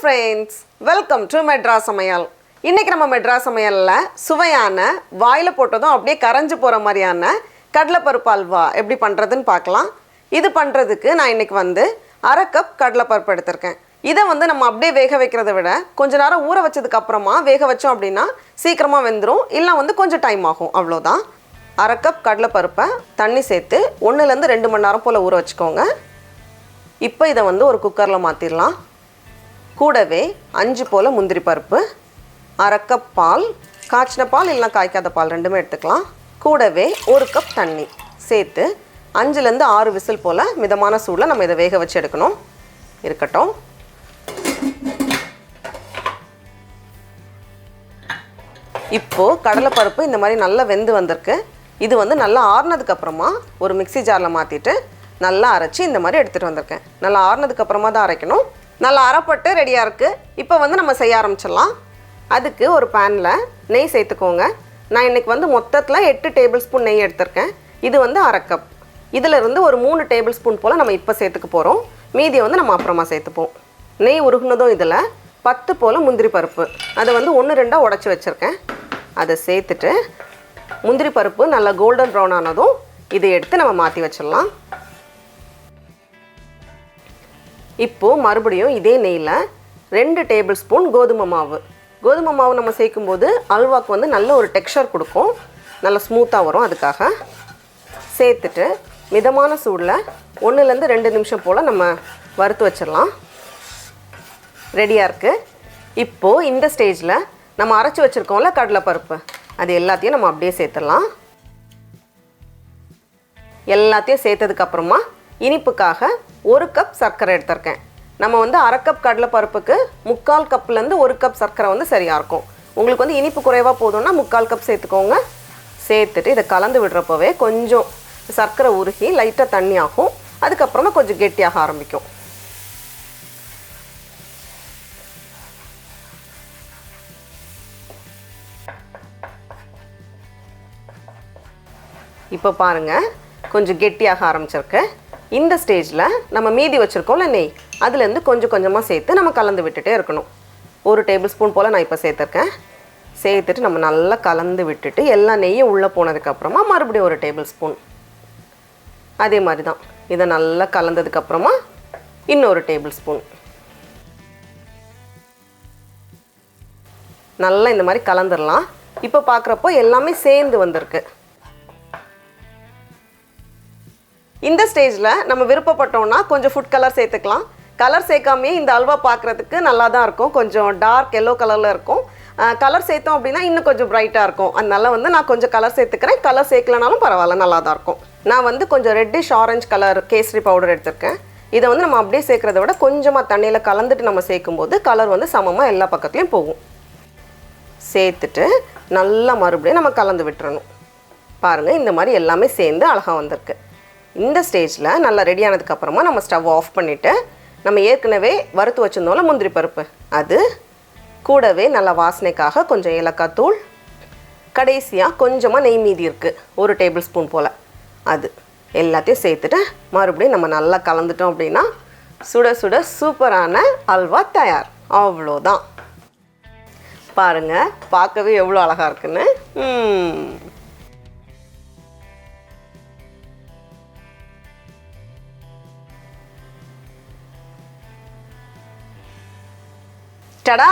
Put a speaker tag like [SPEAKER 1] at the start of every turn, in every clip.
[SPEAKER 1] friends, welcome to Madras Samayal. இன்னைக்கு நம்ம Madras Samayalல சுவையான வாயில போட்டதும் அப்படியே கரஞ்சு போற மாதிரியான கடலை பருப்பு அல்வா எப்படி பண்றதுன்னு பார்க்கலாம். இது பண்றதுக்கு நான் இன்னைக்கு வந்து 1/2 கப் கடலை பருப்பு எடுத்துர்க்கேன். இத வந்து நம்ம அப்படியே வேக வைக்கிறதை விட கொஞ்ச நேரம் ஊற வச்சதுக்கு அப்புறமா வேக வச்சோம் அப்படினா சீக்கிரமா வெந்துரும். இல்ல வந்து கொஞ்சம் டைம் ஆகும். அவ்வளவுதான். 1/2 கப் கடலை பருப்பை தண்ணி சேர்த்து 1 ல இருந்து 2 மணி நேரம் போல ஊற வச்சுக்கோங்க. இப்போ இத வந்து ஒரு குக்கர்ல மாத்திரலாம். கூடவே 5 போல முந்திரி பருப்பு, 1/2 கப் பால், காய்ச்சின பால் இல்ல காய்க்காத பால் ரெண்டுமே எடுத்துக்கலாம். கூடவே 1 கப் தண்ணி சேர்த்து 5 ல இருந்து 6 விசில் போல மிதமான சூடுல நம்ம இத வேக வச்சு எடுக்கணும். இருக்கட்டும். இப்போ கடலை பருப்பு இந்த மாதிரி நல்லா வெந்து வந்திருக்கு. இது வந்து நல்லா ஆறுனதுக்கு அப்புறமா ஒரு மிக்ஸி ஜார்ல மாத்திட்டு நல்லா அரைச்சு இந்த மாதிரி எடுத்துட்டு வந்திருக்கேன். நல்லா ஆறுனதுக்கு அப்புறமா தான் அரைக்கணும். நல்லா அரைப்பட்டு ரெடியா இருக்கு. இப்போ வந்து நம்ம செய்ய ஆரம்பிச்சிடலாம். அதுக்கு ஒரு panல நெய் சேர்த்துக்கோங்க. நான் இன்னைக்கு வந்து மொத்தத்துல 8 டேபிள் ஸ்பூன் நெய் எடுத்துர்க்கேன். இது வந்து 1/2 கப். இதுல இருந்து ஒரு 3 டேபிள் ஸ்பூன் போல நம்ம இப்ப சேர்த்துக்க போறோம். மீதியை வந்து நம்ம அப்புறமா சேர்த்துப்போம். நெய் உருகுனதும் இதுல 10 போல முந்திரி பருப்பு. அதை வந்து 1-2 உடைச்சு வச்சிருக்கேன். அதை சேர்த்துட்டு முந்திரி பருப்பு நல்லா கோல்டன் ப்ரௌன் ஆனதும் இதை எடுத்து நம்ம மாத்தி வச்சிடலாம். இப்போ மறுபடியும் இதே நெய்ல 2 டேபிள் ஸ்பூன் கோதுமை மாவு. கோதுமை மாவு நம்ம சேர்க்கும்போது அல்வாக்கு வந்து நல்ல ஒரு டெக்ஸ்சர் கொடுக்கும். நல்ல ஸ்மூத்தா வரும். அதுக்காக சேர்த்துட்டு மிதமான சூடுல 1 ல இருந்து 2 நிமிஷம் போல நம்ம வறுத்து வச்சிரலாம். ரெடியா இருக்கு. இப்போ இந்த ஸ்டேஜ்ல நம்ம அரைச்சு வச்சிருக்கோம்ல கடலை பருப்பு, அது எல்லாத்தையும் நம்ம அப்படியே சேர்த்துடலாம். எல்லாத்தையும் சேர்த்ததுக்கு அப்புறமா இனிப்புக்காக 1 கப் சர்க்கரை எடுத்துர்க்கேன். நம்ம வந்து 1/2 கப் கடலை பருப்புக்கு 3/4 கப்ல இருந்து 1 கப் சர்க்கரை வந்து சரியா இருக்கும். உங்களுக்கு வந்து இனிப்பு குறைவா போதும்னா 3/4 கப் சேர்த்துக்கோங்க. சேர்த்துட்டு இத கலந்து விடுறப்பவே கொஞ்சம் சர்க்கரை உருகி லைட்டா தண்ணி ஆகும். அதுக்கு அப்புறமா கொஞ்சம் கெட்டியாக ஆரம்பிக்கும். இப்போ பாருங்க கொஞ்சம் கெட்டியாக ஆரம்பிச்சிருக்கு. இந்த ஸ்டேஜ்ல நம்ம மீதி வச்சிருக்கோம்ல நெய், அதுல இருந்து கொஞ்சம் கொஞ்சமா சேர்த்து நம்ம கலந்து விட்டுட்டே இருக்கணும். 1 டேபிள் ஸ்பூன் போல நான் இப்ப சேர்த்திருக்கேன். சேர்த்துட்டு நம்ம நல்லா கலந்து விட்டுட்டு எல்லா நெய்யும் உள்ள போனதுக்கு அப்புறமா மறுபடியும் 1 டேபிள் ஸ்பூன். அதே மாதிரி தான். இத நல்லா கலந்ததுக்கு அப்புறமா இன்னொரு டேபிள் ஸ்பூன். நல்லா இந்த மாதிரி கலந்துறலாம். இப்போ பார்க்கறப்போ எல்லாமே சேர்ந்து வந்திருக்கு. இந்த ஸ்டேஜ்ல நம்ம விருப்பப்பட்டோம்னா கொஞ்சம் ஃபுட் கலர் சேர்த்துக்கலாம். கலர் சேர்க்காமயே இந்த அல்வா பார்க்கிறதுக்கு நல்லா தான் இருக்கும். கொஞ்சம் டார்க் yellow கலர்ல இருக்கும். கலர் சேர்த்தோம் அப்படினா இன்னும் கொஞ்சம் பிரைட்டா இருக்கும். அதனால வந்து நான் கொஞ்சம் கலர் சேர்த்துக்கிறேன். கலர் சேர்க்கலனாலும் பரவாயில்லை, நல்லா தான் இருக்கும். நான் வந்து கொஞ்சம் reddish orange colour kesari powder எடுத்துர்க்கேன். இதை வந்து நம்ம அப்படியே சேர்க்கறதை விட கொஞ்சமா தண்ணியில கலந்துட்டு நம்ம சேர்க்கும்போது கலர் வந்து சமமா எல்லா பக்கத்துலயும் போகும். சேர்த்துட்டு நல்லா மறுபடியும் நம்ம கலந்து விட்டுறணும். பாருங்க இந்த மாதிரி எல்லாமே சேர்ந்து அழகா வந்திருக்கு. இந்த ஸ்டேஜ்ல நல்லா ரெடி ஆனதுக்கு அப்புறமா நம்ம ஸ்டவ் ஆஃப் பண்ணிட்டு நம்ம ஏற்கனவே வறுத்து வச்சிருந்தோம்ல முந்திரி பருப்பு, அது கூடவே நல்ல வாசனைக்காக கொஞ்சம் ஏலக்காய் தூள், கடைசியா கொஞ்சமா நெய் மீதி இருக்கு 1 டேபிள் ஸ்பூன் போல, அது எல்லாத்தையும் சேர்த்துட்டு மறுபடியும் நம்ம நல்லா கலந்துட்டோம் அப்படின்னா சுட சுட சூப்பரான அல்வா தயார். அவ்வளோதான். பாருங்க பார்க்கவே எவ்வளோ அழகா இருக்குன்னு. டடா!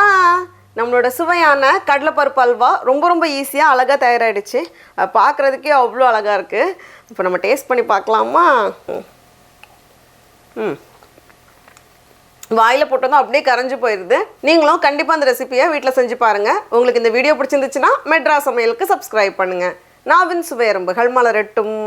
[SPEAKER 1] நம்மளோட சுவையான கடலை பருப்பு அல்வா ரொம்ப ஈஸியாக அழகாக தயாராகிடுச்சு. பார்க்குறதுக்கே அவ்வளோ அழகாக இருக்குது. இப்போ நம்ம டேஸ்ட் பண்ணி பார்க்கலாமா? வாயில் போட்டதும் அப்படியே கரைஞ்சு போயிடுது. நீங்களும் கண்டிப்பாக அந்த ரெசிபியை வீட்டில் செஞ்சு பாருங்கள். உங்களுக்கு இந்த வீடியோ பிடிச்சிருந்துச்சுன்னா மெட்ராஸ் சமையலுக்கு சப்ஸ்கிரைப் பண்ணுங்கள். நாவின் சுவையரம்புகள் மலரட்டும்.